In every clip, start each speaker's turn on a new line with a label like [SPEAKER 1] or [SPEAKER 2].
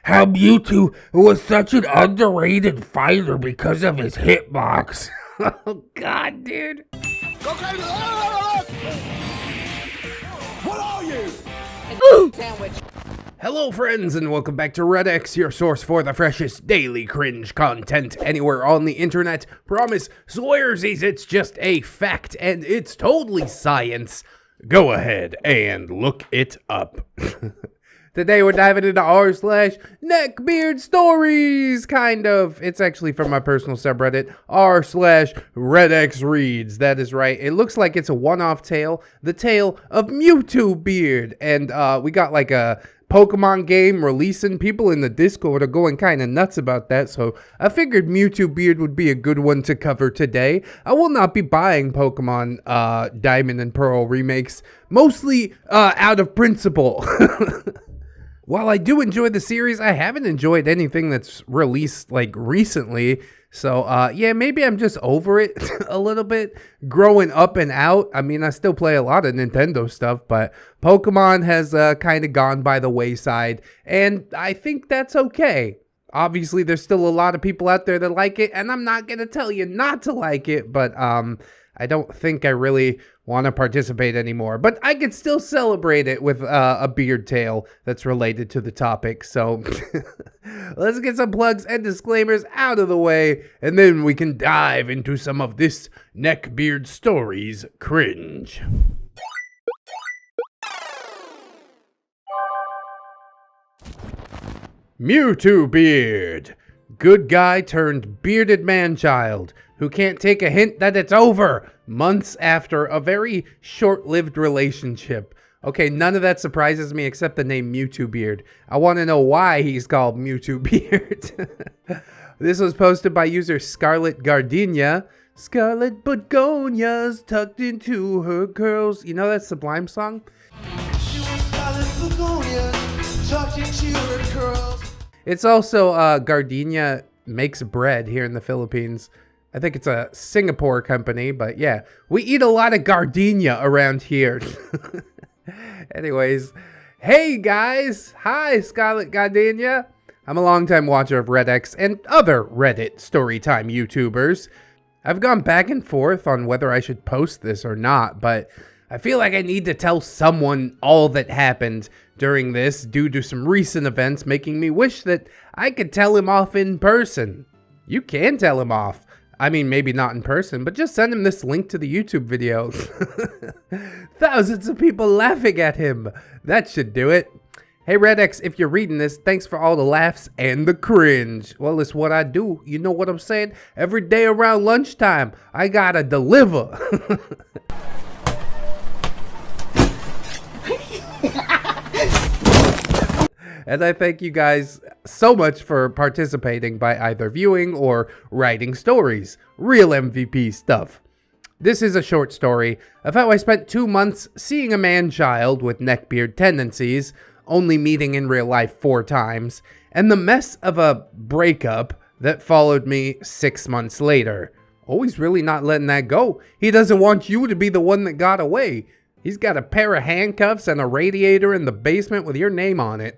[SPEAKER 1] how Mewtwo was such an underrated fighter because of his hitbox. Oh god, dude.
[SPEAKER 2] Go crazy! What are you?
[SPEAKER 3] Sandwich.
[SPEAKER 1] Hello friends and welcome back to ReddX, your source for the freshest daily cringe content anywhere on the internet. Promise, swearsies, it's just a fact and it's totally science. Go ahead and look it up. Today we're diving into r/NeckbeardStories, kind of. It's actually from my personal subreddit, r/ReddX That is right. It looks like it's a one-off tale, the tale of MEWTWOBEARD. And we got like a Pokemon game releasing. People in the Discord are going kind of nuts about that, so I figured MEWTWOBEARD would be a good one to cover today. I will not be buying Pokemon Diamond and Pearl remakes, mostly out of principle. While I do enjoy the series, I haven't enjoyed anything that's released like recently. So yeah, maybe I'm just over it a little bit, growing up and out. I mean, I still play a lot of Nintendo stuff, but Pokemon has kind of gone by the wayside, and I think that's okay. Obviously, there's still a lot of people out there that like it, and I'm not going to tell you not to like it, but I don't think I really want to participate anymore. But I could still celebrate it with a beard tale that's related to the topic. So let's get some plugs and disclaimers out of the way, and then we can dive into some of this NeckbeardStories cringe. MEWTWOBEARD. Good guy turned bearded man-child who can't take a hint that it's over months after a very short-lived relationship. Okay, none of that surprises me except the name MEWTWOBEARD. I want to know why he's called MEWTWOBEARD. This was posted by user Scarlet Gardenia. Scarlet Begonias tucked into her curls. You know that Sublime song?
[SPEAKER 2] She was Scarlet Begonias tucked into her curls.
[SPEAKER 1] It's also Gardenia makes bread here in the Philippines. I think it's a Singapore company, but yeah, we eat a lot of gardenia around here. Anyways, hey guys, hi Scarlet Gardenia. I'm a longtime watcher of ReddX and other Reddit storytime YouTubers. I've gone back and forth on whether I should post this or not, but I feel like I need to tell someone all that happened during this due to some recent events, making me wish that I could tell him off in person. You can tell him off. I mean, maybe not in person, but just send him this link to the YouTube video. Thousands of people laughing at him. That should do it. Hey ReddX, if you're reading this, thanks for all the laughs and the cringe. Well, it's what I do. You know what I'm saying? Every day around lunchtime, I gotta deliver. And I thank you guys so much for participating by either viewing or writing stories. Real MVP stuff. This is a short story of how I spent 2 months seeing a man-child with neckbeard tendencies, only meeting in real life 4 times, and the mess of a breakup that followed me 6 months later. Oh, he's really not letting that go. He doesn't want you to be the one that got away. He's got a pair of handcuffs and a radiator in the basement with your name on it.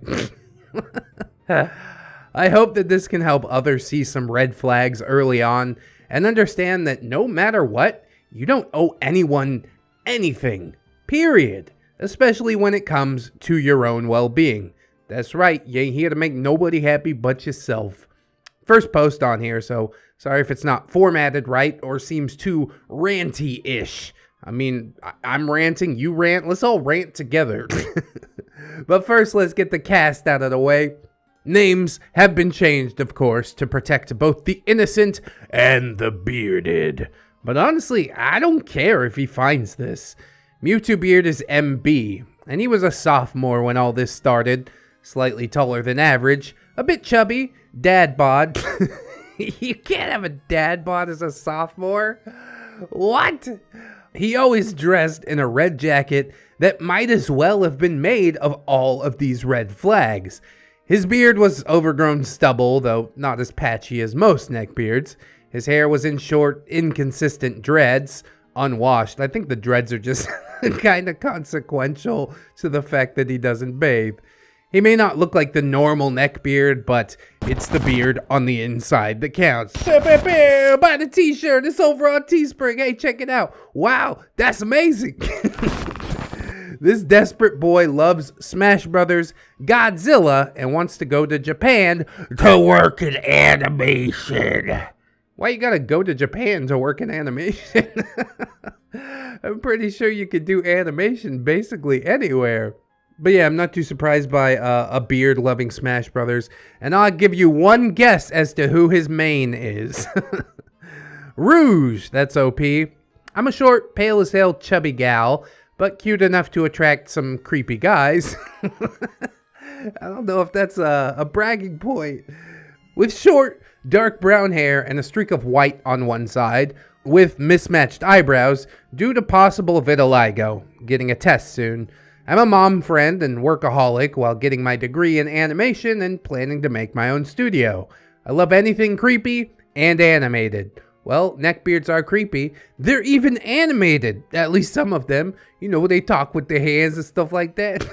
[SPEAKER 1] I hope that this can help others see some red flags early on and understand that no matter what, you don't owe anyone anything, period. Especially when it comes to your own well-being. That's right, you ain't here to make nobody happy but yourself. First post on here, so sorry if it's not formatted right or seems too ranty-ish. I mean, I'm ranting, you rant, let's all rant together. But first, let's get the cast out of the way. Names have been changed, of course, to protect both the innocent and the bearded. But honestly, I don't care if he finds this. MEWTWOBEARD is MB, and he was a sophomore when all this started. Slightly taller than average, a bit chubby, dad bod. You can't have a dad bod as a sophomore. What? He always dressed in a red jacket that might as well have been made of all of these red flags. His beard was overgrown stubble, though not as patchy as most neckbeards. His hair was in short, inconsistent dreads, unwashed. I think the dreads are just kind of consequential to the fact that he doesn't bathe. He may not look like the normal neckbeard, but it's the beard on the inside that counts. Buy the t-shirt, it's over on Teespring. Hey, check it out. Wow, that's amazing. This desperate boy loves Smash Brothers, Godzilla, and wants to go to Japan to work in animation. Why you gotta go to Japan to work in animation? I'm pretty sure you could do animation basically anywhere. But yeah, I'm not too surprised by a beard loving Smash Brothers. And I'll give you one guess as to who his main is. Rouge, that's OP. I'm a short, pale as hell, chubby gal, but cute enough to attract some creepy guys. I don't know if that's a bragging point. With short, dark brown hair and a streak of white on one side, with mismatched eyebrows due to possible vitiligo. Getting a test soon. I'm a mom friend and workaholic while getting my degree in animation and planning to make my own studio. I love anything creepy and animated. Well, neckbeards are creepy. They're even animated, at least some of them. You know, they talk with their hands and stuff like that.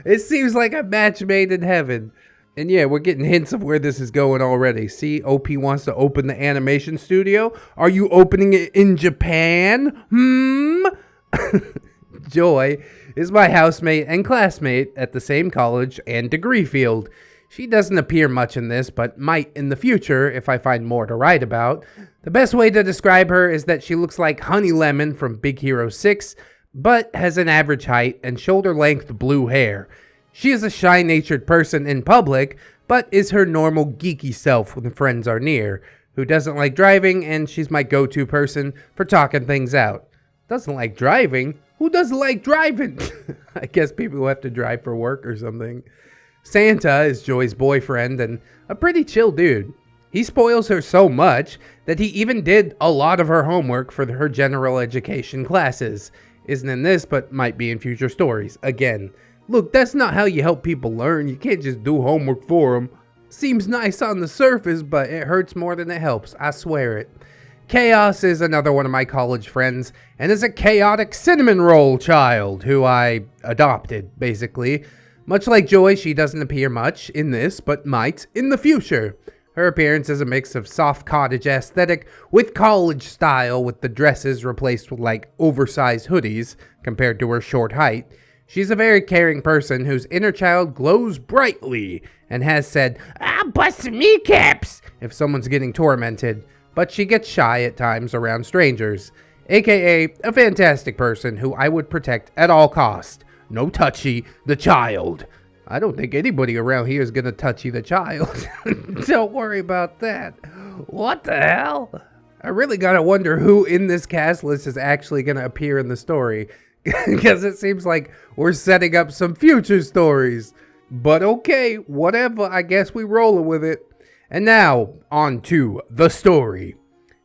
[SPEAKER 1] It seems like a match made in heaven. And yeah, we're getting hints of where this is going already. See, OP wants to open the animation studio. Are you opening it in Japan? Joy is my housemate and classmate at the same college and degree field. She doesn't appear much in this, but might in the future if I find more to write about. The best way to describe her is that she looks like Honey Lemon from Big Hero 6, but has an average height and shoulder-length blue hair. She is a shy-natured person in public, but is her normal geeky self when friends are near, who doesn't like driving, and she's my go-to person for talking things out. Doesn't like driving? Who doesn't like driving? I guess people who have to drive for work or something. Santa is Joy's boyfriend and a pretty chill dude. He spoils her so much that he even did a lot of her homework for her general education classes. Isn't in this, but might be in future stories. Again, look, that's not how you help people learn. You can't just do homework for them. Seems nice on the surface, but it hurts more than it helps. I swear it. Chaos is another one of my college friends and is a chaotic cinnamon roll child who I adopted, basically. Much like Joy, she doesn't appear much in this, but might in the future. Her appearance is a mix of soft cottage aesthetic with college style, with the dresses replaced with like oversized hoodies compared to her short height. She's a very caring person whose inner child glows brightly and has said, "I'll bust some kneecaps," if someone's getting tormented, but she gets shy at times around strangers. AKA a fantastic person who I would protect at all costs. No touchy the child. I don't think anybody around here is gonna touchy the child. Don't worry about that. What the hell? I really gotta wonder who in this cast list is actually gonna appear in the story. Because it seems like we're setting up some future stories. But okay, whatever, I guess we rolling with it. And now, on to the story.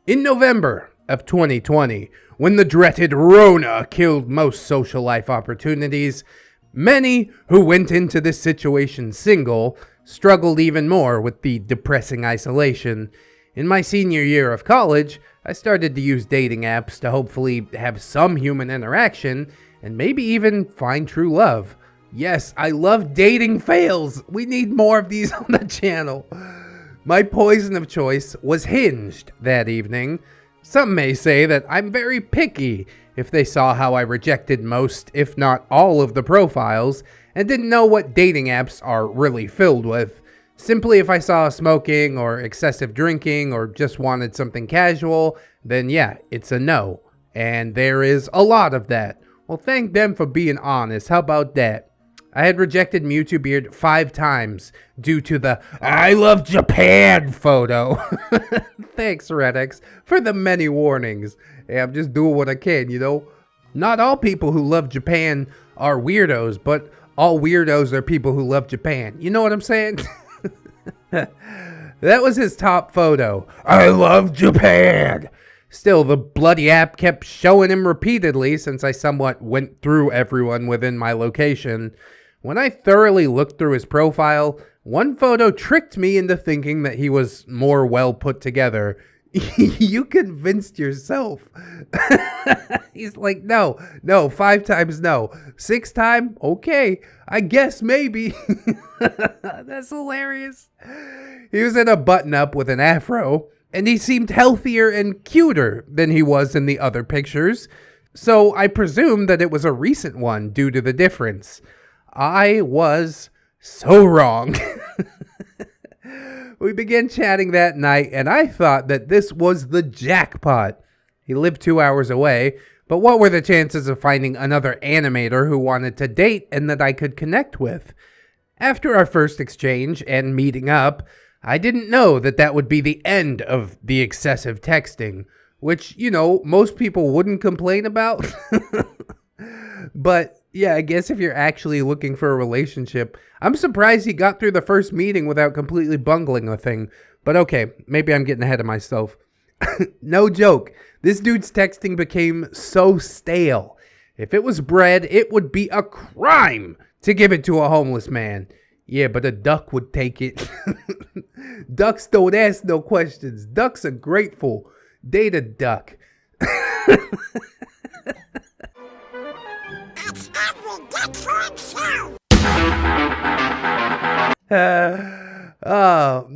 [SPEAKER 1] In November of 2020, when the dreaded Rona killed most social life opportunities, many who went into this situation single struggled even more with the depressing isolation. In my senior year of college, I started to use dating apps to hopefully have some human interaction and maybe even find true love. Yes, I love dating fails. We need more of these on the channel. My poison of choice was Hinged that evening. Some may say that I'm very picky if they saw how I rejected most, if not all, of the profiles and didn't know what dating apps are really filled with. Simply if I saw smoking or excessive drinking or just wanted something casual, then yeah, it's a no. And there is a lot of that. Well, thank them for being honest. How about that? I had rejected MEWTWOBEARD 5 times due to the "I love Japan" photo. Thanks, ReddX, for the many warnings. Hey, I'm just doing what I can, you know? Not all people who love Japan are weirdos, but all weirdos are people who love Japan. You know what I'm saying? That was his top photo. "I love Japan." Still, the bloody app kept showing him repeatedly since I somewhat went through everyone within my location. When I thoroughly looked through his profile, one photo tricked me into thinking that he was more well put together. You convinced yourself. He's like, no, 5 times no. 6 time? Okay, I guess maybe. That's hilarious. He was in a button-up with an afro, and he seemed healthier and cuter than he was in the other pictures, so I presume that it was a recent one due to the difference. I was so wrong. We began chatting that night, and I thought that this was the jackpot. He lived 2 hours away, but what were the chances of finding another animator who wanted to date and that I could connect with? After our first exchange and meeting up, I didn't know that that would be the end of the excessive texting, which, most people wouldn't complain about. But yeah, I guess if you're actually looking for a relationship, I'm surprised he got through the first meeting without completely bungling the thing. But okay, maybe I'm getting ahead of myself. No joke, this dude's texting became so stale. If it was bread, it would be a crime to give it to a homeless man. Yeah, but a duck would take it. Ducks don't ask no questions. Ducks are grateful. Date a duck.
[SPEAKER 3] It's every duck for himself.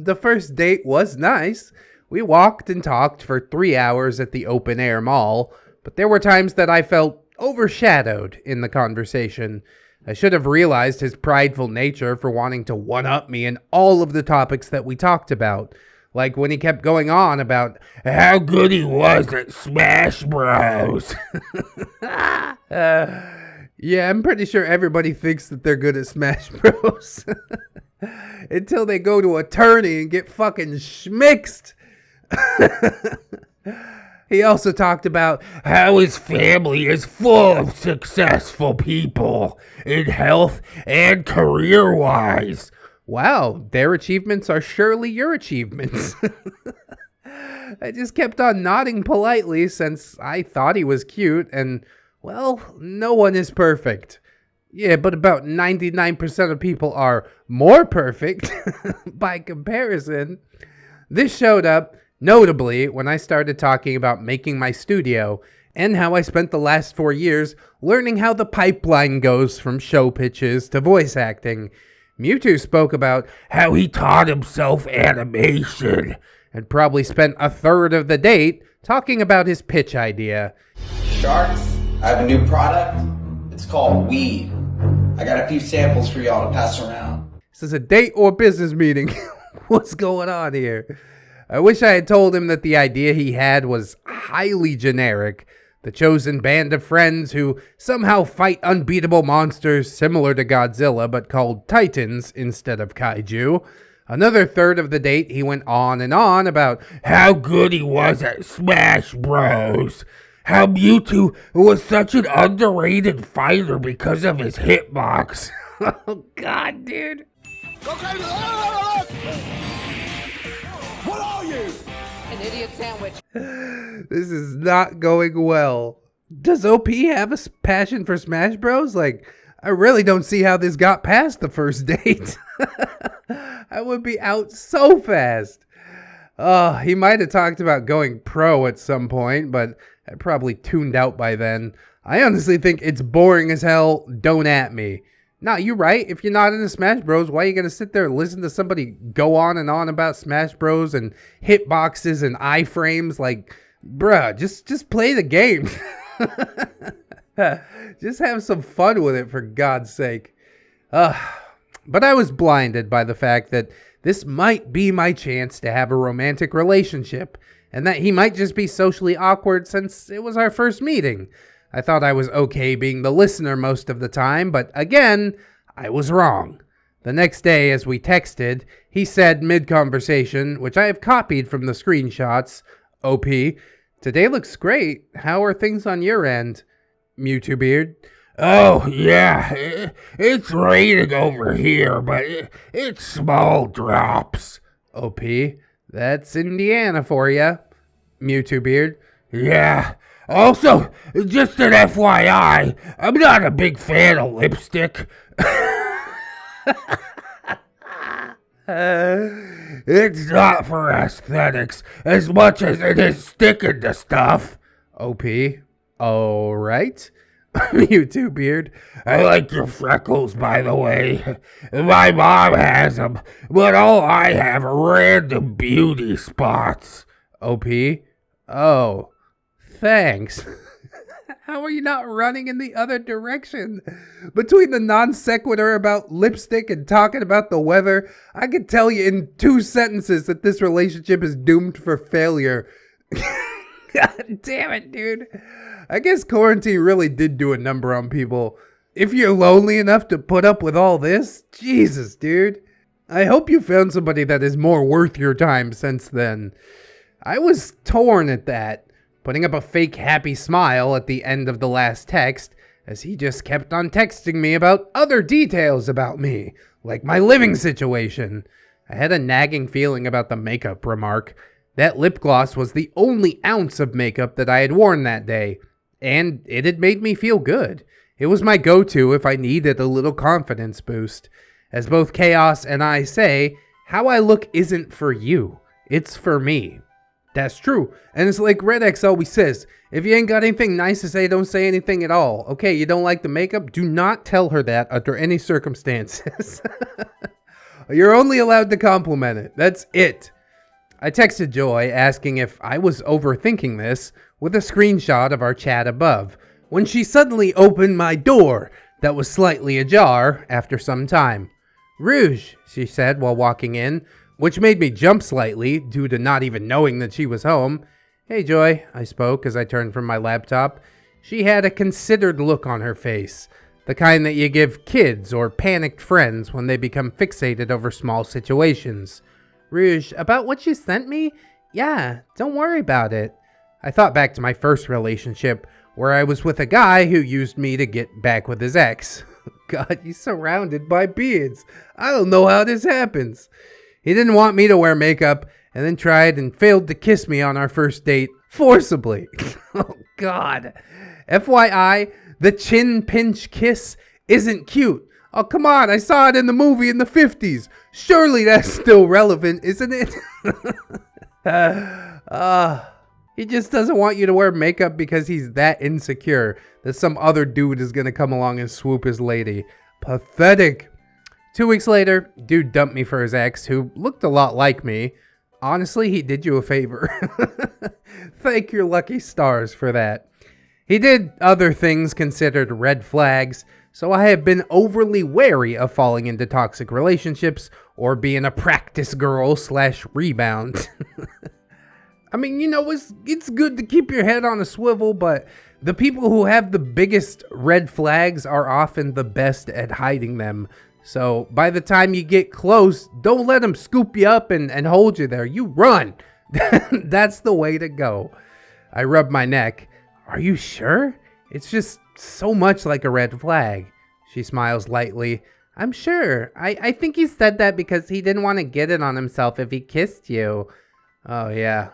[SPEAKER 1] The first date was nice. We walked and talked for 3 hours at the open air mall, but there were times that I felt overshadowed in the conversation. I should have realized his prideful nature for wanting to one-up me in all of the topics that we talked about. Like when he kept going on about how good he was at Smash Bros. Yeah, I'm pretty sure everybody thinks that they're good at Smash Bros. Until they go to a tourney and get fucking schmixed. He also talked about how his family is full of successful people in health and career-wise. Wow, their achievements are surely your achievements. I just kept on nodding politely since I thought he was cute, and, well, no one is perfect. Yeah, but about 99% of people are more perfect by comparison. This showed up, notably, when I started talking about making my studio and how I spent the last 4 years learning how the pipeline goes from show pitches to voice acting. Mewtwo spoke about how he taught himself animation and probably spent a third of the date talking about his pitch idea.
[SPEAKER 4] Sharks, I have a new product. It's called weed. I got a few samples for y'all to pass around.
[SPEAKER 1] This is a date or business meeting. What's going on here? I wish I had told him that the idea he had was highly generic. The chosen band of friends who somehow fight unbeatable monsters similar to Godzilla but called Titans instead of Kaiju. Another third of the date he went on and on about how good he was at Smash Bros. How Mewtwo was such an underrated fighter because of his hitbox. Oh god, dude.
[SPEAKER 3] Okay, what are you? An idiot sandwich.
[SPEAKER 1] This is not going well. Does OP have a passion for Smash Bros? Like, I really don't see how this got past the first date. I would be out so fast. He might have talked about going pro at some point, but I probably tuned out by then. I honestly think it's boring as hell. Don't at me. Nah, you're right. If you're not into Smash Bros, why are you going to sit there and listen to somebody go on and on about Smash Bros and hitboxes and iframes? Like, bruh, just play the game. Just have some fun with it, for God's sake. But I was blinded by the fact that this might be my chance to have a romantic relationship, and that he might just be socially awkward since it was our first meeting. I thought I was okay being the listener most of the time, but again, I was wrong. The next day, as we texted, he said mid-conversation, which I have copied from the screenshots, OP, "Today looks great. How are things on your end, MEWTWOBEARD?" "Oh, yeah, it's raining over here, but it's small drops." OP, "That's Indiana for ya." MEWTWOBEARD, "Yeah. Also, just an FYI, I'm not a big fan of lipstick." It's not for aesthetics as much as it is sticking to stuff. OP. Alright. MEWTWOBEARD. I like your freckles, by the way. My mom has them, but all I have are random beauty spots. OP. Oh. Thanks. How are you not running in the other direction? Between the non sequitur about lipstick and talking about the weather, I can tell you in 2 sentences that this relationship is doomed for failure. God damn it, dude. I guess quarantine really did do a number on people. If you're lonely enough to put up with all this, Jesus, dude. I hope you found somebody that is more worth your time since then. I was torn at that, putting up a fake happy smile at the end of the last text, as he just kept on texting me about other details about me, like my living situation. I had a nagging feeling about the makeup remark. That lip gloss was the only ounce of makeup that I had worn that day, and it had made me feel good. It was my go-to if I needed a little confidence boost. As both Chaos and I say, how I look isn't for you, it's for me. That's true, and it's like ReddX always says, if you ain't got anything nice to say, don't say anything at all. Okay, you don't like the makeup? Do not tell her that under any circumstances. You're only allowed to compliment it, that's it. I texted Joy asking if I was overthinking this with a screenshot of our chat above, when she suddenly opened my door that was slightly ajar after some time. Rouge, she said while walking in, which made me jump slightly due to not even knowing that she was home. Hey Joy, I spoke as I turned from my laptop. She had a considered look on her face, the kind that you give kids or panicked friends when they become fixated over small situations. Rouge, about what you sent me? Yeah, don't worry about it. I thought back to my first relationship, where I was with a guy who used me to get back with his ex. God, he's surrounded by beards. I don't know how this happens. He didn't want me to wear makeup, and then tried and failed to kiss me on our first date, forcibly. Oh, God. FYI, the chin pinch kiss isn't cute. Oh, come on, I saw it in the movie in the 50s. Surely that's still relevant, isn't it? He just doesn't want you to wear makeup because he's that insecure that some other dude is going to come along and swoop his lady. Pathetic. 2 weeks later, dude dumped me for his ex, who looked a lot like me. Honestly, he did you a favor. Thank your lucky stars for that. He did other things considered red flags, so I have been overly wary of falling into toxic relationships or being a practice girl / rebound. I mean, you know, it's good to keep your head on a swivel, but the people who have the biggest red flags are often the best at hiding them. So by the time you get close, don't let them scoop you up and hold you there. You run. That's the way to go. I rub my neck. Are you sure? It's just so much like a red flag. She smiles lightly. I'm sure. I think he said that because he didn't want to get it on himself if he kissed you. Oh, yeah.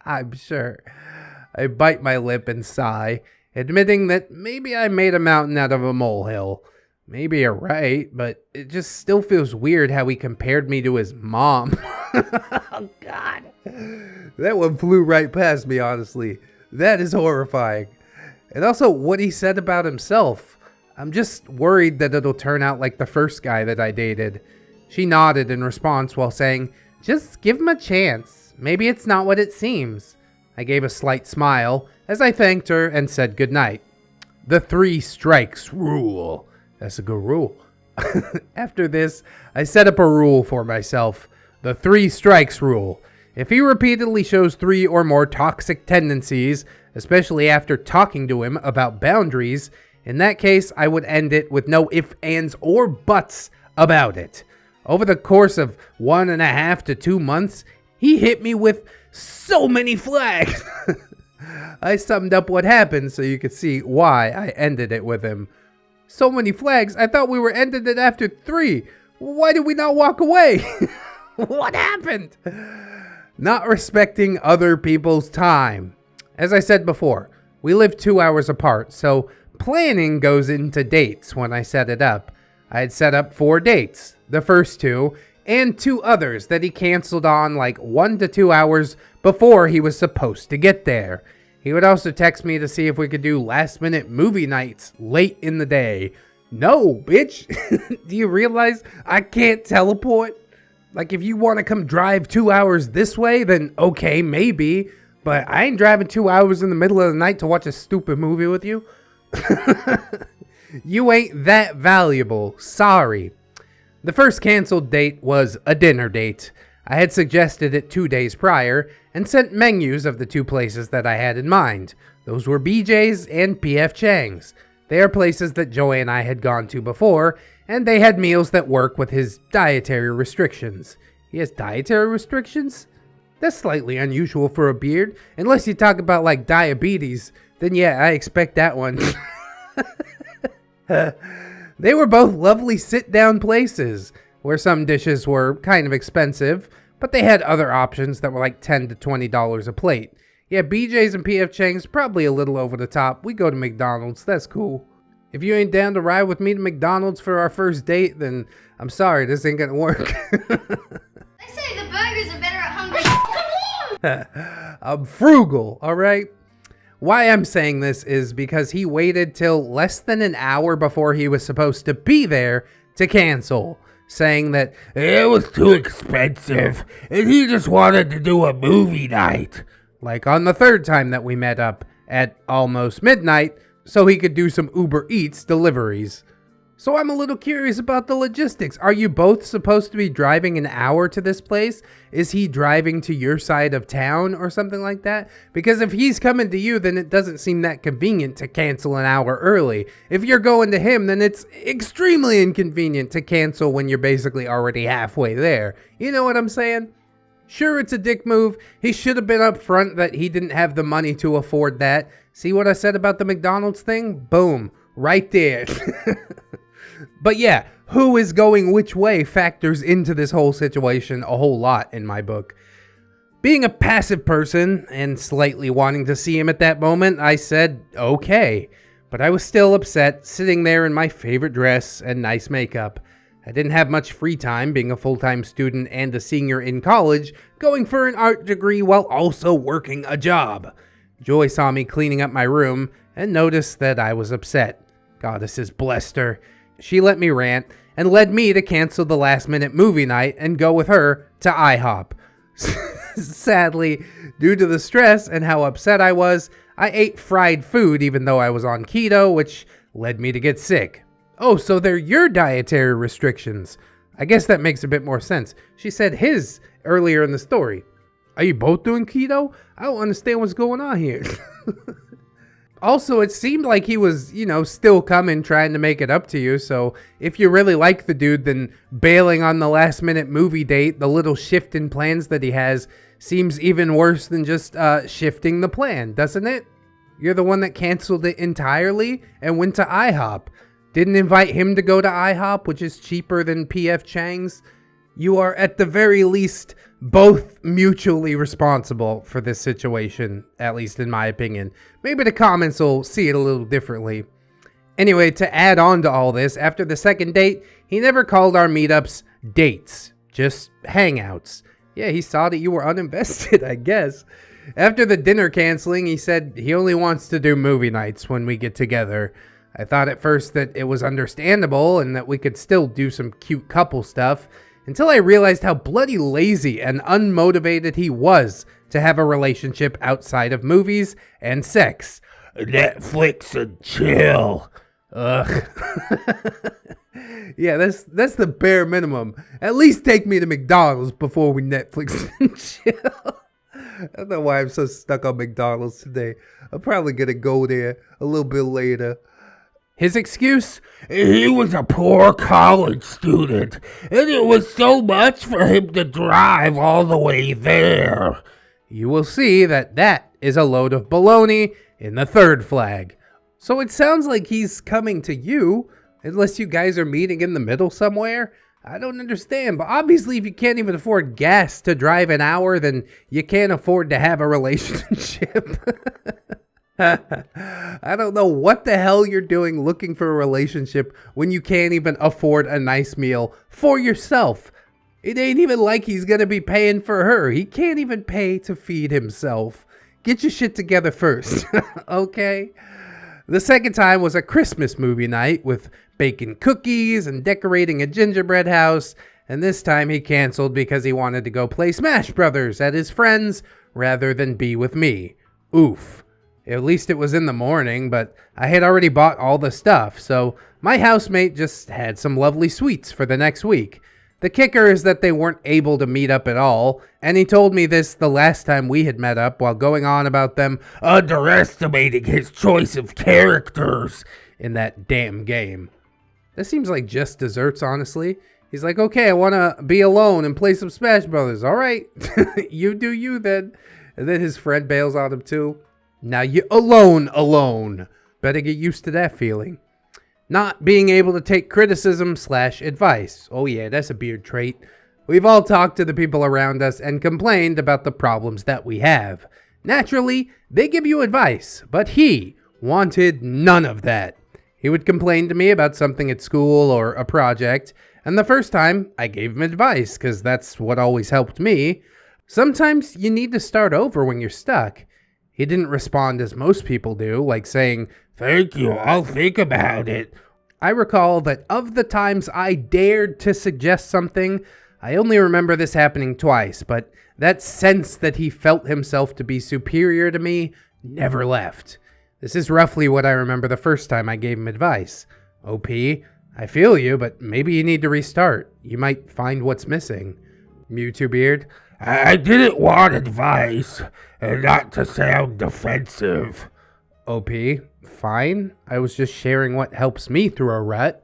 [SPEAKER 1] I'm sure. I bite my lip and sigh, admitting that maybe I made a mountain out of a molehill. Maybe you're right, but it just still feels weird how he compared me to his mom. Oh, God. That one flew right past me, honestly. That is horrifying. And also what he said about himself. I'm just worried that it'll turn out like the first guy that I dated. She nodded in response while saying, just give him a chance. Maybe it's not what it seems. I gave a slight smile as I thanked her and said goodnight. The 3 strikes rule. That's a good rule. After this, I set up a rule for myself. The 3 strikes rule. If he repeatedly shows 3 or more toxic tendencies, especially after talking to him about boundaries, in that case, I would end it with no ifs, ands, or buts about it. Over the course of 1.5 to 2 months, he hit me with so many flags. I summed up what happened so you could see why I ended it with him. So many flags, I thought we were ending it after 3. Why did we not walk away? What happened? Not respecting other people's time. As I said before, we live 2 hours apart, so planning goes into dates when I set it up. I had set up 4 dates, the first 2, and 2 others that he canceled on like 1 to 2 hours before he was supposed to get there. He would also text me to see if we could do last-minute movie nights late in the day. No, bitch. Do you realize I can't teleport? Like, if you want to come drive 2 hours this way, then okay, maybe. But I ain't driving 2 hours in the middle of the night to watch a stupid movie with you. You ain't that valuable. Sorry. The first canceled date was a dinner date. I had suggested it 2 days prior and sent menus of the 2 places that I had in mind. Those were BJ's and PF Chang's. They are places that Joey and I had gone to before, and they had meals that work with his dietary restrictions. He has dietary restrictions? That's slightly unusual for a beard. Unless you talk about like diabetes, then yeah, I expect that one. They were both lovely sit-down places, where some dishes were kind of expensive, but they had other options that were like $10 to $20 a plate. Yeah, BJ's and PF Chang's probably a little over the top. We go to McDonald's, that's cool. If you ain't down to ride with me to McDonald's for our first date, then I'm sorry, this ain't gonna work.
[SPEAKER 5] They say the burgers are better at Hungry. Come on!
[SPEAKER 1] I'm frugal, alright? Why I'm saying this is because he waited till less than an hour before he was supposed to be there to cancel, saying that it was too expensive and he just wanted to do a movie night. Like on the 3rd time that we met up at almost midnight so he could do some Uber Eats deliveries. So I'm a little curious about the logistics. Are you both supposed to be driving an hour to this place? Is he driving to your side of town or something like that? Because if he's coming to you, then it doesn't seem that convenient to cancel an hour early. If you're going to him, then it's extremely inconvenient to cancel when you're basically already halfway there. You know what I'm saying? Sure, it's a dick move. He should have been upfront that he didn't have the money to afford that. See what I said about the McDonald's thing? Boom. Right there. But yeah, who is going which way factors into this whole situation a whole lot in my book. Being a passive person and slightly wanting to see him at that moment, I said okay. But I was still upset sitting there in my favorite dress and nice makeup. I didn't have much free time being a full-time student and a senior in college, going for an art degree while also working a job. Joy saw me cleaning up my room and noticed that I was upset. Goddesses blessed her. She let me rant and led me to cancel the last-minute movie night and go with her to IHOP. Sadly, due to the stress and how upset I was, I ate fried food even though I was on keto, which led me to get sick. Oh, so they're your dietary restrictions. I guess that makes a bit more sense. She said his earlier in the story. Are you both doing keto? I don't understand what's going on here. Also, it seemed like he was, still coming, trying to make it up to you. So if you really like the dude, then bailing on the last minute movie date, the little shift in plans that he has, seems even worse than just shifting the plan, doesn't it? You're the one that canceled it entirely and went to IHOP. Didn't invite him to go to IHOP, which is cheaper than PF Chang's. You are at the very least both mutually responsible for this situation, at least in my opinion. Maybe the comments will see it a little differently. Anyway, to add on to all this, after the second date, he never called our meetups dates, just hangouts. Yeah, he saw that you were uninvested, I guess. After the dinner canceling, he said he only wants to do movie nights when we get together. I thought at first that it was understandable and that we could still do some cute couple stuff, until I realized how bloody lazy and unmotivated he was to have a relationship outside of movies and sex. Netflix and chill. Ugh. Yeah, that's the bare minimum. At least take me to McDonald's before we Netflix and chill. I don't know why I'm so stuck on McDonald's today. I'm probably gonna go there a little bit later. His excuse? He was a poor college student, and it was so much for him to drive all the way there. You will see that that is a load of baloney in the third flag. So it sounds like he's coming to you, unless you guys are meeting in the middle somewhere. I don't understand, but obviously if you can't even afford gas to drive an hour, then you can't afford to have a relationship. I don't know what the hell you're doing looking for a relationship when you can't even afford a nice meal for yourself. It ain't even like he's gonna be paying for her. He can't even pay to feed himself. Get your shit together first, okay? The second time was a Christmas movie night with baking cookies and decorating a gingerbread house, and this time he canceled because he wanted to go play Smash Brothers at his friends rather than be with me. Oof. At least it was in the morning, but I had already bought all the stuff, so my housemate just had some lovely sweets for the next week. The kicker is that they weren't able to meet up at all, and he told me this the last time we had met up while going on about them underestimating his choice of characters in that damn game. This seems like just desserts, honestly. He's like, okay, I want to be alone and play some Smash Brothers. All right, you do you then. And then his friend bails on him too. Now you alone. Better get used to that feeling. Not being able to take criticism/advice. Oh yeah, that's a beard trait. We've all talked to the people around us and complained about the problems that we have. Naturally, they give you advice, but he wanted none of that. He would complain to me about something at school or a project, and the first time I gave him advice because that's what always helped me. Sometimes you need to start over when you're stuck. He didn't respond as most people do, like saying, "Thank you, I'll think about it." I recall that of the times I dared to suggest something, I only remember this happening twice, but that sense that he felt himself to be superior to me never left. This is roughly what I remember the first time I gave him advice. OP, I feel you, but maybe you need to restart. You might find what's missing. MEWTWOBEARD, I didn't want advice, and not to sound defensive. OP, fine. I was just sharing what helps me through a rut.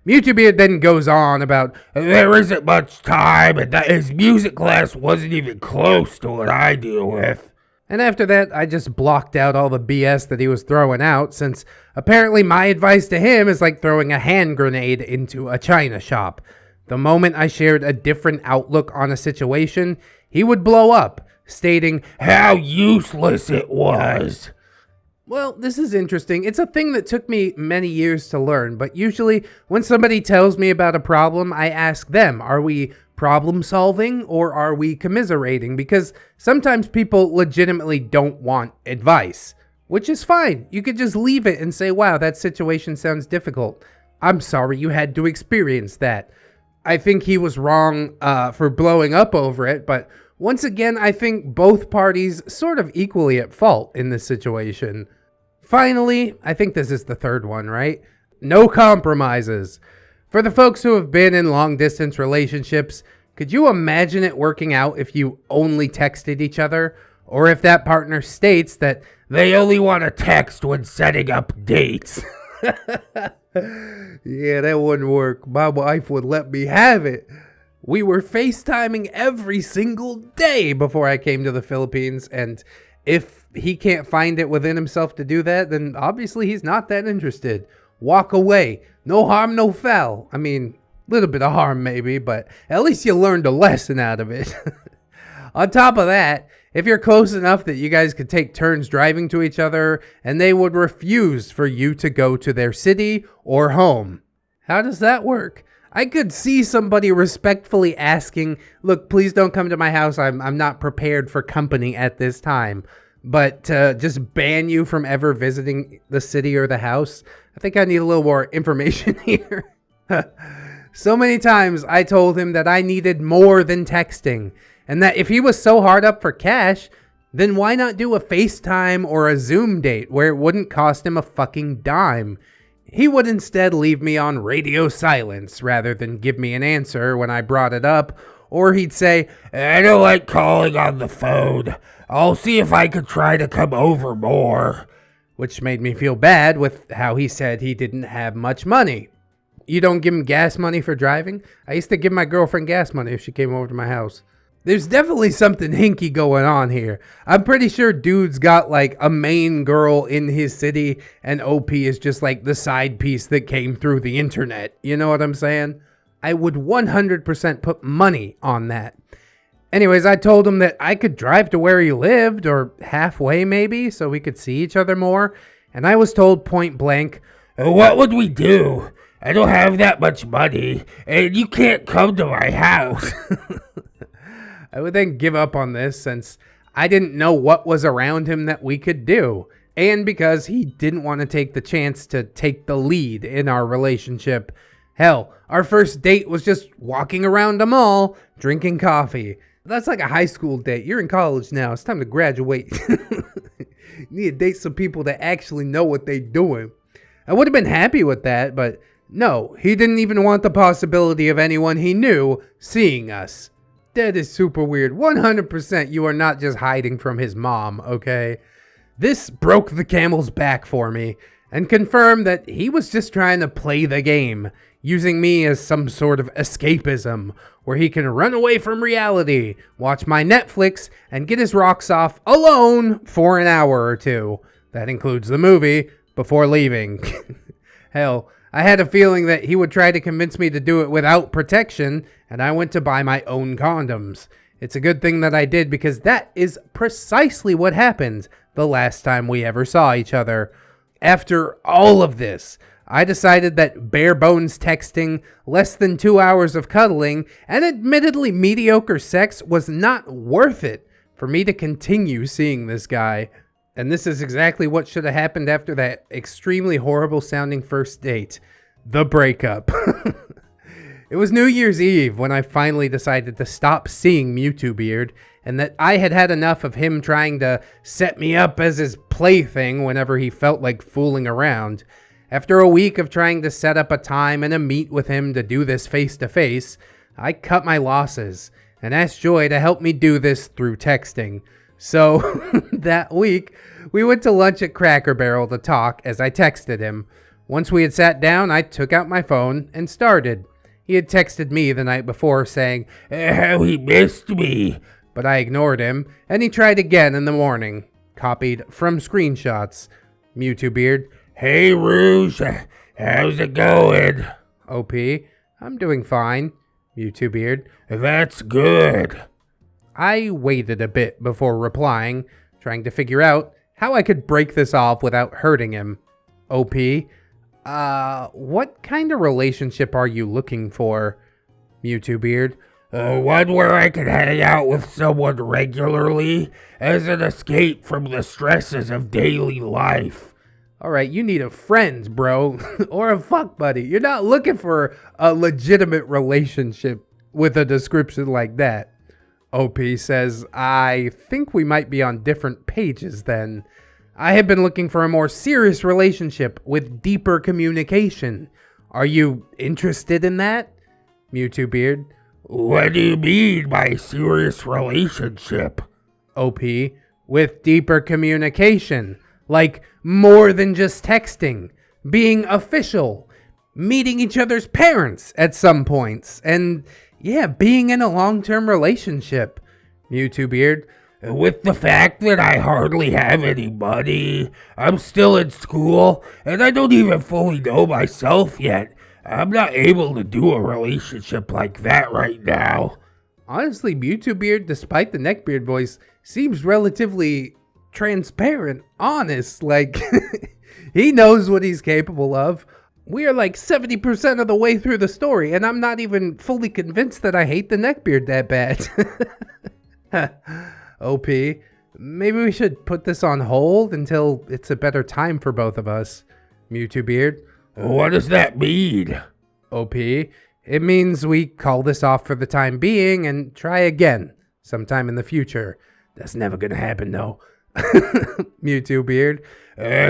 [SPEAKER 1] MEWTWOBEARD then goes on about, there isn't much time, and that his music class wasn't even close to what I deal with. And after that, I just blocked out all the BS that he was throwing out, since apparently my advice to him is like throwing a hand grenade into a china shop. The moment I shared a different outlook on a situation, he would blow up, stating how useless it was. Well, this is interesting. It's a thing that took me many years to learn, but usually when somebody tells me about a problem, I ask them, are we problem solving or are we commiserating? Because sometimes people legitimately don't want advice, which is fine. You could just leave it and say, wow, that situation sounds difficult. I'm sorry you had to experience that. I think he was wrong for blowing up over it, but once again, I think both parties sort of equally at fault in this situation. Finally, I think this is the third one, right? No compromises. For the folks who have been in long-distance relationships, could you imagine it working out if you only texted each other? Or if that partner states that they only want to text when setting up dates? Yeah, that wouldn't work. My wife would let me have it. We were FaceTiming every single day before I came to the Philippines, and if he can't find it within himself to do that, then obviously he's not that interested. Walk away. No harm, no foul. I mean, a little bit of harm maybe, but at least you learned a lesson out of it. On top of that, if you're close enough that you guys could take turns driving to each other, and they would refuse for you to go to their city or home. How does that work? I could see somebody respectfully asking, look, please don't come to my house. I'm not prepared for company at this time. But to just ban you from ever visiting the city or the house, I think I need a little more information here. So many times I told him that I needed more than texting, and that if he was so hard up for cash, then why not do a FaceTime or a Zoom date where it wouldn't cost him a fucking dime? He would instead leave me on radio silence rather than give me an answer when I brought it up, or he'd say, I don't like calling on the phone. I'll see if I could try to come over more. Which made me feel bad with how he said he didn't have much money. You don't give him gas money for driving? I used to give my girlfriend gas money if she came over to my house. There's definitely something hinky going on here. I'm pretty sure dude's got like a main girl in his city and OP is just like the side piece that came through the internet. You know what I'm saying? I would 100% put money on that. Anyways, I told him that I could drive to where he lived, or halfway maybe, so we could see each other more. And I was told point blank, what would we do? I don't have that much money, and you can't come to my house. I would then give up on this since I didn't know what was around him that we could do, and because he didn't want to take the chance to take the lead in our relationship. Hell, our first date was just walking around the mall, drinking coffee. That's like a high school date. You're in college now. It's time to graduate. You need to date some people that actually know what they're doing. I would have been happy with that, but no, he didn't even want the possibility of anyone he knew seeing us. That is super weird. 100% you are not just hiding from his mom, okay? This broke the camel's back for me and confirmed that he was just trying to play the game, using me as some sort of escapism where he can run away from reality, watch my Netflix, and get his rocks off alone for an hour or two. That includes the movie before leaving. Hell, I had a feeling that he would try to convince me to do it without protection, and I went to buy my own condoms. It's a good thing that I did because that is precisely what happened the last time we ever saw each other. After all of this, I decided that bare bones texting, less than 2 hours of cuddling, and admittedly mediocre sex was not worth it for me to continue seeing this guy. And this is exactly what should have happened after that extremely horrible sounding first date. The breakup. It was New Year's Eve when I finally decided to stop seeing MEWTWOBEARD, and that I had had enough of him trying to set me up as his plaything whenever he felt like fooling around. After a week of trying to set up a time and a meet with him to do this face to face, I cut my losses and asked Joy to help me do this through texting. So, that week, we went to lunch at Cracker Barrel to talk as I texted him. Once we had sat down, I took out my phone and started. He had texted me the night before saying, "How he missed me," but I ignored him, and he tried again in the morning. Copied from screenshots. MEWTWOBEARD, "Hey Rouge, how's it going?" OP, "I'm doing fine." MEWTWOBEARD, "That's good." I waited a bit before replying, trying to figure out how I could break this off without hurting him. OP, what kind of relationship are you looking for?" MEWTWOBEARD, "One where I can hang out with someone regularly as an escape from the stresses of daily life." Alright, you need a friend, bro. Or a fuck buddy. You're not looking for a legitimate relationship with a description like that. OP says, "I think we might be on different pages then. I have been looking for a more serious relationship with deeper communication. Are you interested in that?" MEWTWOBEARD, "What do you mean by serious relationship?" OP, "With deeper communication. Like more than just texting. Being official. Meeting each other's parents at some points. And yeah, being in a long-term relationship." MEWTWOBEARD, "With the fact that I hardly have any money, I'm still in school, and I don't even fully know myself yet, I'm not able to do a relationship like that right now." Honestly, MEWTWOBEARD, despite the Neckbeard voice, seems relatively transparent, honest, like he knows what he's capable of. We are like 70% of the way through the story, and I'm not even fully convinced that I hate the Neckbeard that bad. OP, maybe we should put this on hold until it's a better time for both of us. MEWTWOBEARD, "What does that mean?" OP, "It means we call this off for the time being and try again sometime in the future." That's never gonna happen though. MEWTWOBEARD,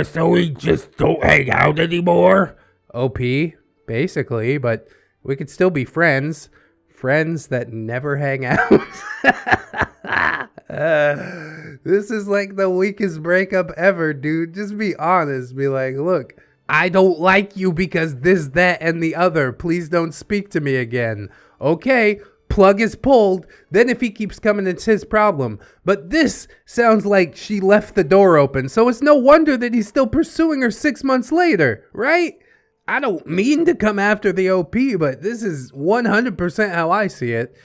[SPEAKER 1] "So we just don't hang out anymore?" OP, "Basically, but we could still be friends. Friends that never hang out." This is like the weakest breakup ever, dude. Just be honest. Be like, "Look, I don't like you because this, that, and the other. Please don't speak to me again." Okay, plug is pulled. Then if he keeps coming, it's his problem. But this sounds like she left the door open, so it's no wonder that he's still pursuing her 6 months later, right? I don't mean to come after the OP, but this is 100% how I see it.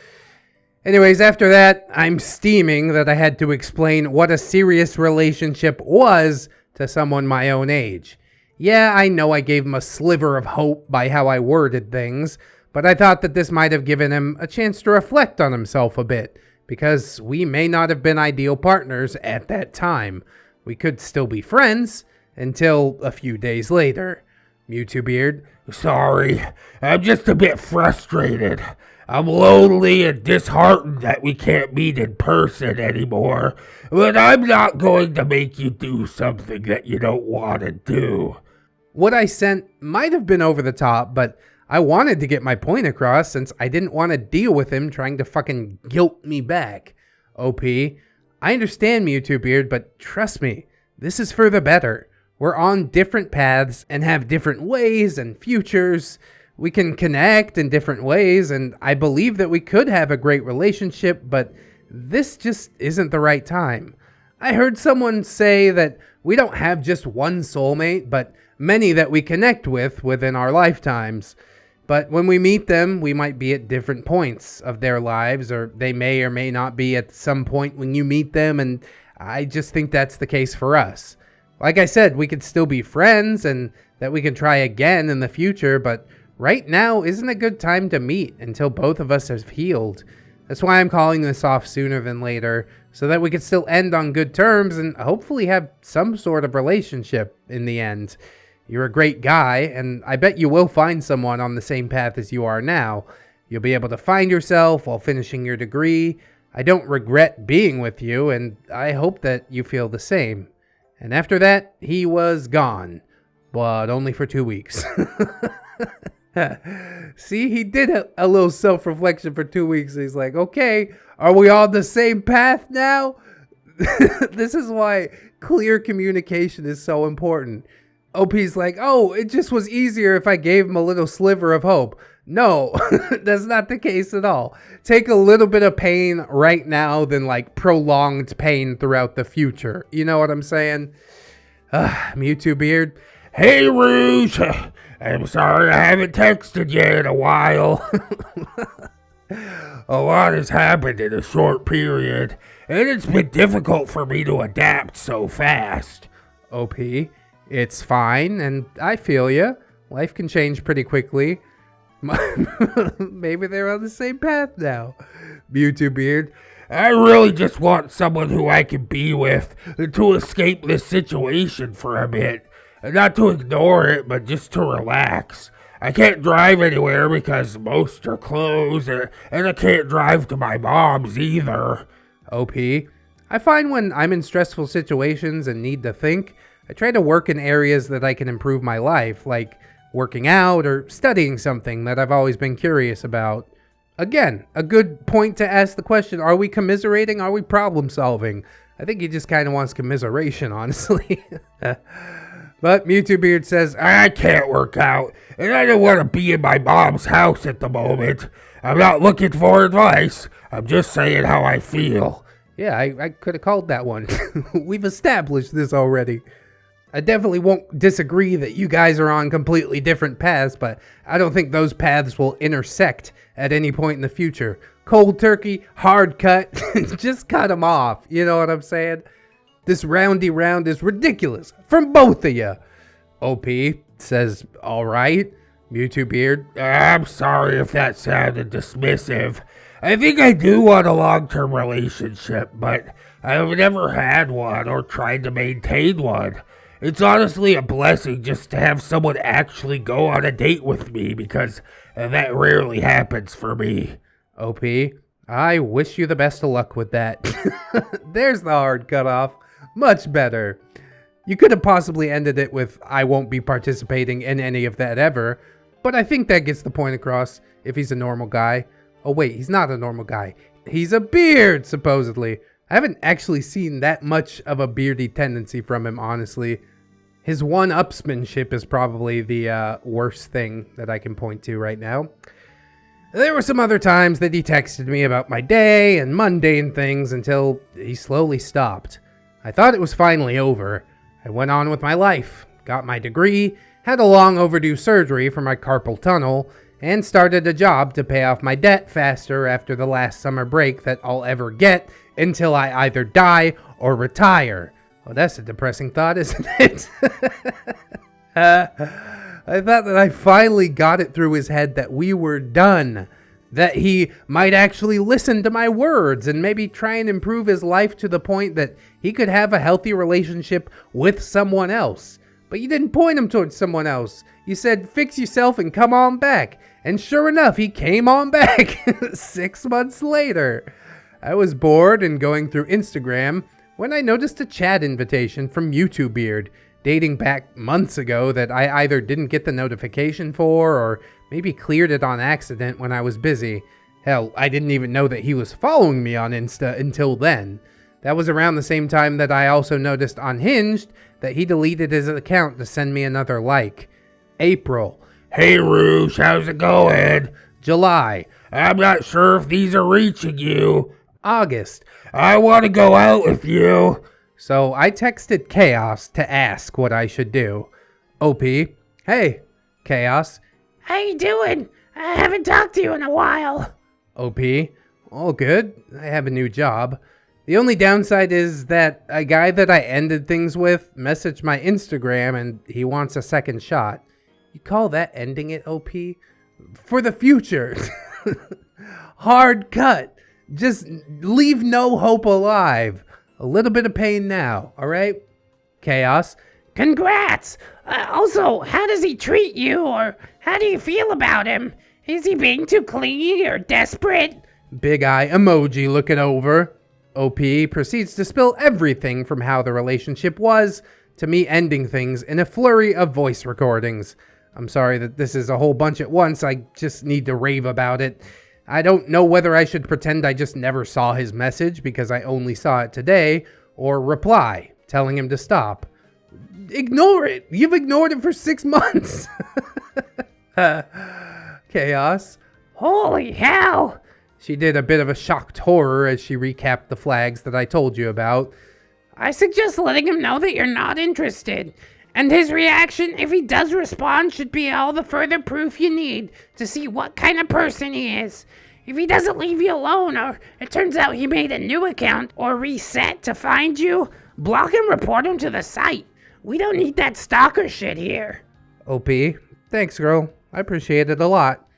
[SPEAKER 1] Anyways, after that, I'm steaming that I had to explain what a serious relationship was to someone my own age. Yeah, I know I gave him a sliver of hope by how I worded things, but I thought that this might have given him a chance to reflect on himself a bit, because we may not have been ideal partners at that time. We could still be friends, until a few days later. MEWTWOBEARD:
[SPEAKER 6] Sorry, I'm just a bit frustrated. I'm lonely and disheartened that we can't meet in person anymore, but I'm not going to make you do something that you don't want to do.
[SPEAKER 1] What I sent might have been over the top, but I wanted to get my point across since I didn't want to deal with him trying to fucking guilt me back. OP: I understand, MEWTWOBEARD, but trust me, this is for the better. We're on different paths and have different ways and futures. We can connect in different ways, and I believe that we could have a great relationship, but this just isn't the right time. I heard someone say that we don't have just one soulmate, but many that we connect with within our lifetimes. But when we meet them, we might be at different points of their lives, or they may or may not be at some point when you meet them, and I just think that's the case for us. Like I said, we could still be friends, and that we can try again in the future, but right now isn't a good time to meet until both of us have healed. That's why I'm calling this off sooner than later, so that we can still end on good terms and hopefully have some sort of relationship in the end. You're a great guy, and I bet you will find someone on the same path as you are now. You'll be able to find yourself while finishing your degree. I don't regret being with you, and I hope that you feel the same. And after that, he was gone, but only for 2 weeks. See, he did a little self-reflection for 2 weeks. He's like, okay, are we on the same path now? This is why clear communication is so important. OP's like, oh, it just was easier if I gave him a little sliver of hope. No, that's not the case at all. Take a little bit of pain right now than like prolonged pain throughout the future. You know what I'm saying? MEWTWOBEARD:
[SPEAKER 6] Hey, Rouge! I'm sorry I haven't texted you in a while. A lot has happened in a short period, and it's been difficult for me to adapt so fast.
[SPEAKER 1] OP: It's fine, and I feel ya. Life can change pretty quickly. Maybe they're on the same path now. MEWTWOBEARD:
[SPEAKER 6] I really just want someone who I can be with to escape this situation for a bit. Not to ignore it, but just to relax. I can't drive anywhere because most are closed, and I can't drive to my mom's either.
[SPEAKER 1] OP: I find when I'm in stressful situations and need to think, I try to work in areas that I can improve my life, like working out or studying something that I've always been curious about. Again, a good point to ask the question, are we commiserating? Are we problem solving? I think he just kind of wants commiseration, honestly. But MEWTWOBEARD says,
[SPEAKER 6] I can't work out, and I don't want to be in my mom's house at the moment. I'm not looking for advice. I'm just saying how I feel.
[SPEAKER 1] Yeah, I could have called that one. We've established this already. I definitely won't disagree that you guys are on completely different paths, but I don't think those paths will intersect at any point in the future. Cold turkey, hard cut, just cut them off. You know what I'm saying? This roundy round is ridiculous from both of you. OP says, all right. MEWTWOBEARD:
[SPEAKER 6] I'm sorry if that sounded dismissive. I think I do want a long-term relationship, but I've never had one or tried to maintain one. It's honestly a blessing just to have someone actually go on a date with me, because that rarely happens for me.
[SPEAKER 1] OP: I wish you the best of luck with that. There's the hard cutoff. Much better. You could have possibly ended it with, I won't be participating in any of that ever, but I think that gets the point across if he's a normal guy. Oh wait, he's not a normal guy. He's a beard, supposedly. I haven't actually seen that much of a beardy tendency from him, honestly. His one-upsmanship is probably the worst thing that I can point to right now. There were some other times that he texted me about my day and mundane things until he slowly stopped. I thought it was finally over. I went on with my life, got my degree, had a long overdue surgery for my carpal tunnel, and started a job to pay off my debt faster after the last summer break that I'll ever get until I either die or retire. Well, that's a depressing thought, isn't it? I thought that I finally got it through his head that we were done. That he might actually listen to my words and maybe try and improve his life to the point that he could have a healthy relationship with someone else. But you didn't point him towards someone else. You said, fix yourself and come on back. And sure enough, he came on back 6 months later. I was bored and going through Instagram when I noticed a chat invitation from MEWTWOBEARD dating back months ago that I either didn't get the notification for or maybe cleared it on accident when I was busy. Hell, I didn't even know that he was following me on Insta until then. That was around the same time that I also noticed on Hinged that he deleted his account to send me another like. April.
[SPEAKER 6] Hey, Roosh, how's it going?
[SPEAKER 1] July.
[SPEAKER 6] I'm not sure if these are reaching you.
[SPEAKER 1] August.
[SPEAKER 6] I want to go out with you.
[SPEAKER 1] So I texted Chaos to ask what I should do. OP. Hey, Chaos.
[SPEAKER 7] How you doing? I haven't talked to you in a while.
[SPEAKER 1] OP. All good. I have a new job. The only downside is that a guy that I ended things with messaged my Instagram and he wants a second shot. You call that ending it, OP? For the future. Hard cut. Just leave no hope alive. A little bit of pain now, alright? Chaos.
[SPEAKER 7] Congrats! Also, how does he treat you, or how do you feel about him? Is he being too clingy or desperate?
[SPEAKER 1] Big eye emoji looking over. OP proceeds to spill everything from how the relationship was to me ending things in a flurry of voice recordings. I'm sorry that this is a whole bunch at once, I just need to rave about it. I don't know whether I should pretend I just never saw his message because I only saw it today, or reply, telling him to stop. Ignore it! You've ignored it for 6 months! Chaos.
[SPEAKER 7] Holy hell!
[SPEAKER 1] She did a bit of a shocked horror as she recapped the flags that I told you about.
[SPEAKER 7] I suggest letting him know that you're not interested. And his reaction, if he does respond, should be all the further proof you need to see what kind of person he is. If he doesn't leave you alone, or it turns out he made a new account or reset to find you, block and report him to the site. We don't need that stalker shit here.
[SPEAKER 1] OP. Thanks, girl. I appreciate it a lot.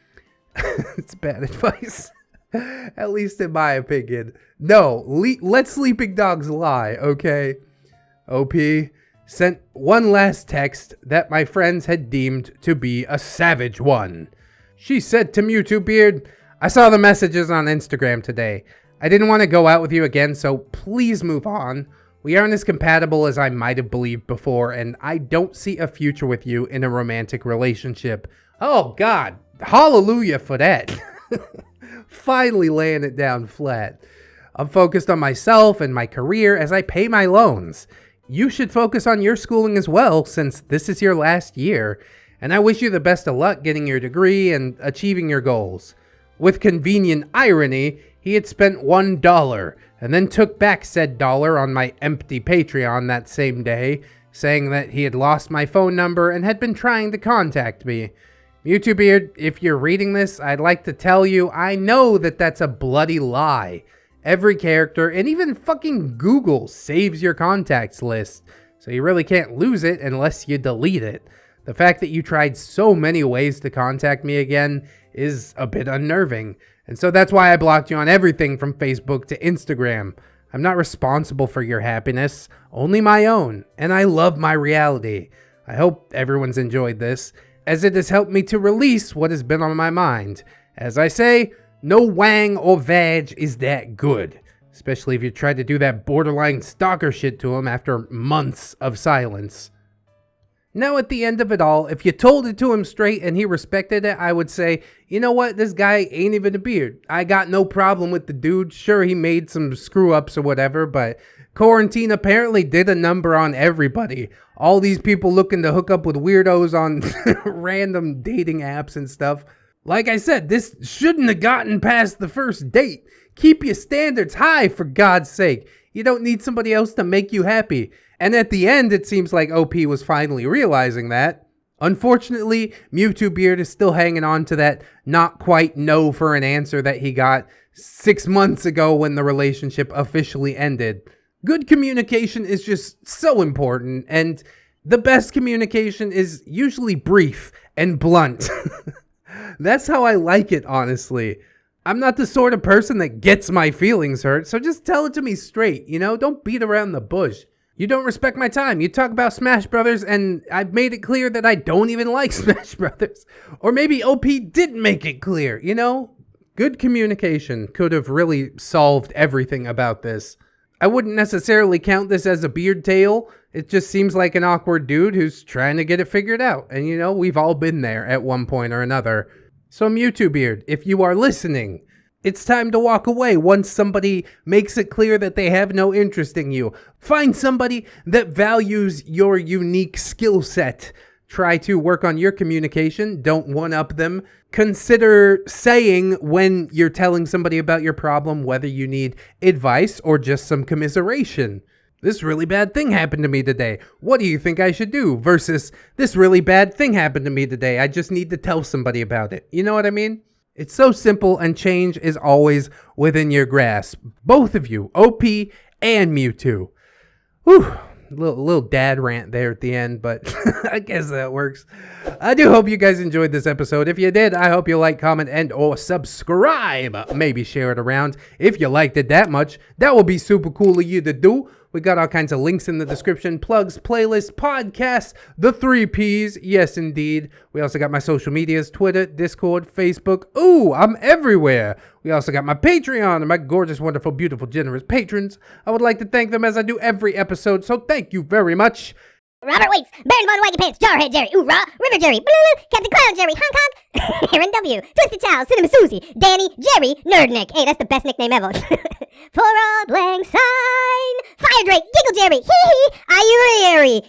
[SPEAKER 1] It's bad advice. At least in my opinion. No, let sleeping dogs lie, okay? OP sent one last text that my friends had deemed to be a savage one. She said to MEWTWOBEARD, I saw the messages on Instagram today. I didn't want to go out with you again, so please move on. We aren't as compatible as I might have believed before, and I don't see a future with you in a romantic relationship. Oh God, hallelujah for that. Finally laying it down flat. I'm focused on myself and my career as I pay my loans. You should focus on your schooling as well, since this is your last year, and I wish you the best of luck getting your degree and achieving your goals. With convenient irony, he had spent $1 and then took back said dollar on my empty Patreon that same day, saying that he had lost my phone number and had been trying to contact me. MEWTWOBEARD, if you're reading this, I'd like to tell you I know that that's a bloody lie. Every character, and even fucking Google, saves your contacts list, so you really can't lose it unless you delete it. The fact that you tried so many ways to contact me again is a bit unnerving, and so that's why I blocked you on everything from Facebook to Instagram. I'm not responsible for your happiness, only my own, and I love my reality. I hope everyone's enjoyed this, as it has helped me to release what has been on my mind. As I say, no wang or vag is that good, especially if you tried to do that borderline stalker shit to him after months of silence. Now at the end of it all, if you told it to him straight and he respected it, I would say, you know what, this guy ain't even a beard. I got no problem with the dude. Sure, he made some screw ups or whatever, but quarantine apparently did a number on everybody. All these people looking to hook up with weirdos on random dating apps and stuff. Like I said, this shouldn't have gotten past the first date. Keep your standards high, for God's sake. You don't need somebody else to make you happy. And at the end, it seems like OP was finally realizing that. Unfortunately, MEWTWOBEARD is still hanging on to that not quite no for an answer that he got 6 months ago when the relationship officially ended. Good communication is just so important, and The best communication is usually brief and blunt. That's how I like it, honestly. I'm not the sort of person that gets my feelings hurt, so just tell it to me straight, Don't beat around the bush. You don't respect my time. You talk about Smash Brothers, and I've made it clear that I don't even like Smash Brothers. Or maybe OP didn't make it clear, Good communication could have really solved everything about this. I wouldn't necessarily count this as a beard tale. It just seems like an awkward dude who's trying to get it figured out. And we've all been there at one point or another. So MEWTWOBEARD, if you are listening, it's time to walk away once somebody makes it clear that they have no interest in you. Find somebody that values your unique skill set. Try to work on your communication. Don't one-up them. Consider saying when you're telling somebody about your problem, whether you need advice or just some commiseration. This really bad thing happened to me today. What do you think I should do? Versus, this really bad thing happened to me today. I just need to tell somebody about it. You know what I mean? It's so simple, and change is always within your grasp. Both of you, OP and Mewtwo. Whew. Little dad rant there at the end, but I guess that works. I do hope you guys enjoyed this episode. If you did, I hope you like, comment, and or subscribe. Maybe share it around. If you liked it that much, that would be super cool of you to do. We got all kinds of links in the description, plugs, playlists, podcasts, the 3 Ps. Yes, indeed. We also got my social medias, Twitter, Discord, Facebook. Ooh, I'm everywhere. We also got my Patreon and my gorgeous, wonderful, beautiful, generous patrons. I would like to thank them as I do every episode, so thank you very much.
[SPEAKER 8] Robert Waits, Baron Von Waggy Pants, Jarhead Jerry, Ooh Rah, River Jerry, Blue, Captain Clown Jerry, Hong Kong, Aaron W, Twisted Chow, Cinema Susie, Danny, Jerry, Nerdnick. Hey, that's the best nickname ever. For a blank sign, Fire Drake, Giggle Jerry, Hee Hee, Are you Jerry?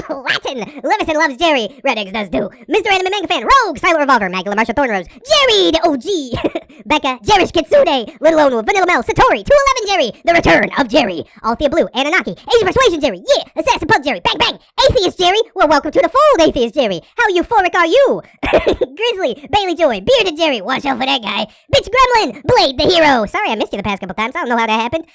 [SPEAKER 8] Latin, Levison loves Jerry, ReddX does too. Mr. Anime Manga Fan, Rogue, Silent Revolver, Magdala Marsha Thornrose, Jerry, the OG, Becca, Jerish Kitsune, Little Lone, Vanilla Mel, Satori, 211 Jerry, The Return of Jerry, Althea Blue, Anunnaki, Asian Persuasion Jerry, yeah, Assassin Pug Jerry, Bang Bang, Atheist Jerry, well, welcome to the fold, Atheist Jerry. How euphoric are you? Grizzly, Bailey Joy, Bearded Jerry, watch out for that guy. Bitch Gremlin, Blade the Hero. Sorry I missed you the past couple times, I don't know how that happened.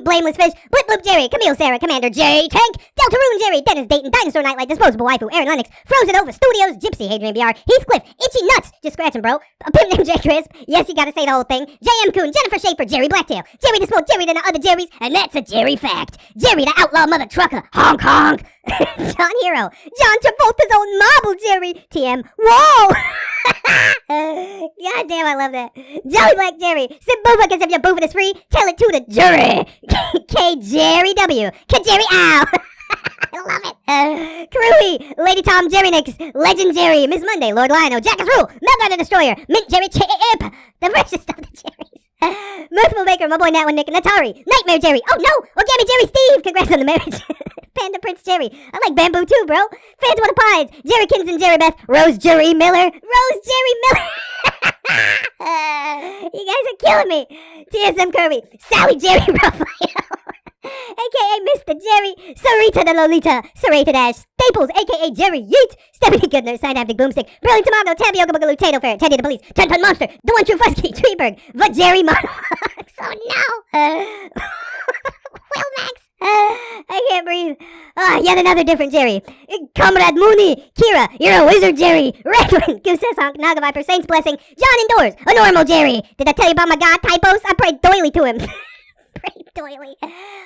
[SPEAKER 8] Blameless Fish, Blip Bloop Jerry, Camille Sarah, Commander J Tank, Deltarune Jerry, Dennis Dayton, Dinosaur Nightlight, Disposable Waifu, Aaron Lennox, Frozen Over Studios, Gypsy, Hadrian BR, Heathcliff, Itchy Nuts, just scratching bro, a pimp named J Crisp, yes you gotta say the whole thing, JM Coon, Jennifer Schaefer, Jerry Blacktail, Jerry the Smoke, Jerry than the other Jerrys, and that's a Jerry fact. Jerry the Outlaw Mother Trucker, honk honk. John Hero, John Travolta's own marble Jerry, TM, whoa! God damn, I love that. Jolly Black Jerry, Sim Boofa, cause if your boofing is free, tell it to the jury. K Jerry W, K Jerry Ow. I love it. Crewy, Lady Tom Jerry Nix, Legend Jerry, Miss Monday, Lord Lionel, Jackass Rule, Meltdown the Destroyer, Mint Jerry Chip, the freshest of the Jerrys. Mirthful Baker, my boy Nat One Nick, Natari, Nightmare Jerry, oh no, Origami Jerry Steve, congrats on the marriage. Panda Prince Jerry, I like bamboo too, bro. Phantom of the Pies, Jerry Kinson, Jerry Beth, Rose Jerry Miller, Rose Jerry Miller. You guys are killing me. TSM Kirby, Sally Jerry Raphael, aka Mr. Jerry, Sarita the Lolita, Serrated Ash, Staples, aka Jerry Yeet, Stephanie Goodner, Synaptic Boomstick, Brilliant Tomato, Tapioca Boogaloo, Tato Fair, Teddy the Police, 10-Ton Monster, The One True Fusky, Treeberg, The Jerry Monologues. Oh no! Will Max, I can't breathe. Yet another different Jerry. Comrade Mooney, Kira, you're a wizard, Jerry. Redwin, Goose Honk, Naga Viper, Saints Blessing, John Indoors, a normal Jerry. Did I tell you about my god typos? I prayed doily to him. Pray doily.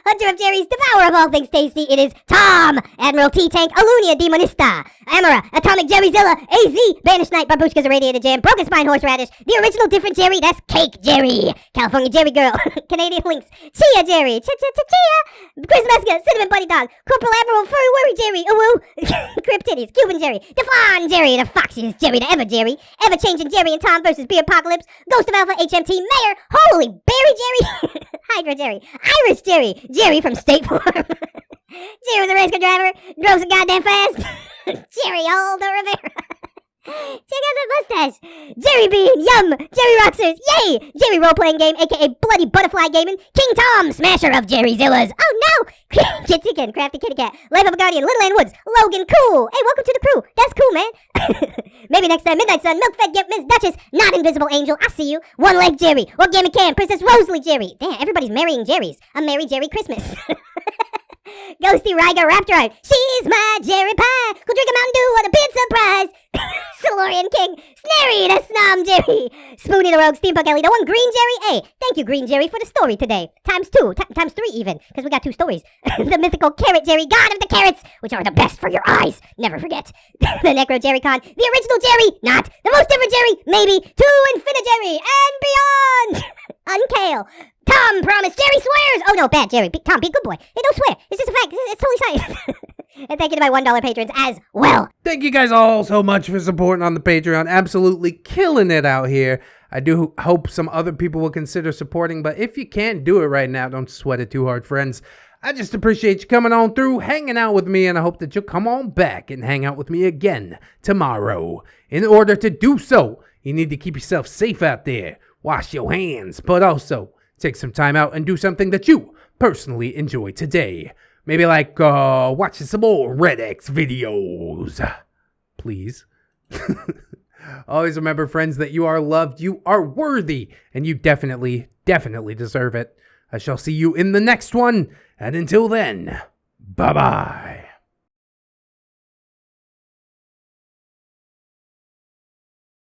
[SPEAKER 8] Hunter of Jerry's, devourer of all things tasty, it is Tom, Admiral T-Tank, Alunia Demonista, Amara, Atomic Jerryzilla, AZ, Banished Knight, Babushka's Irradiated Jam, Broken Spine Horseradish, the original different Jerry, that's Cake Jerry, California Jerry Girl, Canadian Lynx, Chia Jerry, Chia, Chris Meska, Cinnamon Buddy Dog, Corporal Admiral Furry Worry Jerry, Uwu, Crypt Titties, Cuban Jerry, Deflon Jerry, the foxiest Jerry to ever Jerry, Ever-Changing Jerry and Tom versus Beer Apocalypse, Ghost of Alpha, HMT, Mayor, Holy Berry Jerry, Hydra Jerry, Irish Jerry, Jerry from State Farm. Jerry was a race car driver, drove so goddamn fast. Jerry Aldo Rivera. Check out that mustache. Jerry Bean, yum. Jerry Roxers, yay. Jerry role-playing game, aka Bloody Butterfly Gaming. King Tom, smasher of Jerry Zillas. Oh no. Kitsykin, Crafty Kitty Cat, Life of a Guardian, Little Ann Woods, Logan Cool. Hey, welcome to the crew. That's cool, man. Maybe next time, Midnight Sun, Milk Fed Gimp, Miss Duchess, Not Invisible Angel, I see you. One Leg Jerry, Organic Can, Princess Rosalie Jerry. Damn, everybody's marrying Jerrys. A Merry Jerry Christmas. Ghosty Ryger Raptor. She's my Jerry Pie. Go drink a Mountain Dew on a big surprise. Solorian King. Snary the Snom Jerry. Spoonie the Rogue. Steampunk Ellie. The one Green Jerry. Hey, thank you, Green Jerry, for the story today. Times 2. Times 3 even. Because we got 2 stories. The mythical Carrot Jerry. God of the carrots. Which are the best for your eyes. Never forget. The Necro Jerry Con. The original Jerry. Not. The most different Jerry. Maybe. To Infinite Jerry. And beyond. Unkale. Tom promised. Jerry swears. Oh no, bad Jerry. Tom, be a good boy. Hey, don't swear. It's just a fact. It's totally science. And thank you to my $1 patrons as well.
[SPEAKER 1] Thank you guys all so much for supporting on the Patreon. Absolutely killing it out here. I do hope some other people will consider supporting, but if you can't do it right now, don't sweat it too hard, friends. I just appreciate you coming on through, hanging out with me, and I hope that you'll come on back and hang out with me again tomorrow. In order to do so, you need to keep yourself safe out there. Wash your hands, but also take some time out and do something that you personally enjoy today. Maybe like watching some more ReddX videos. Please. Always remember, friends, that you are loved, you are worthy, and you definitely deserve it. I shall see you in the next one, and until then, bye-bye.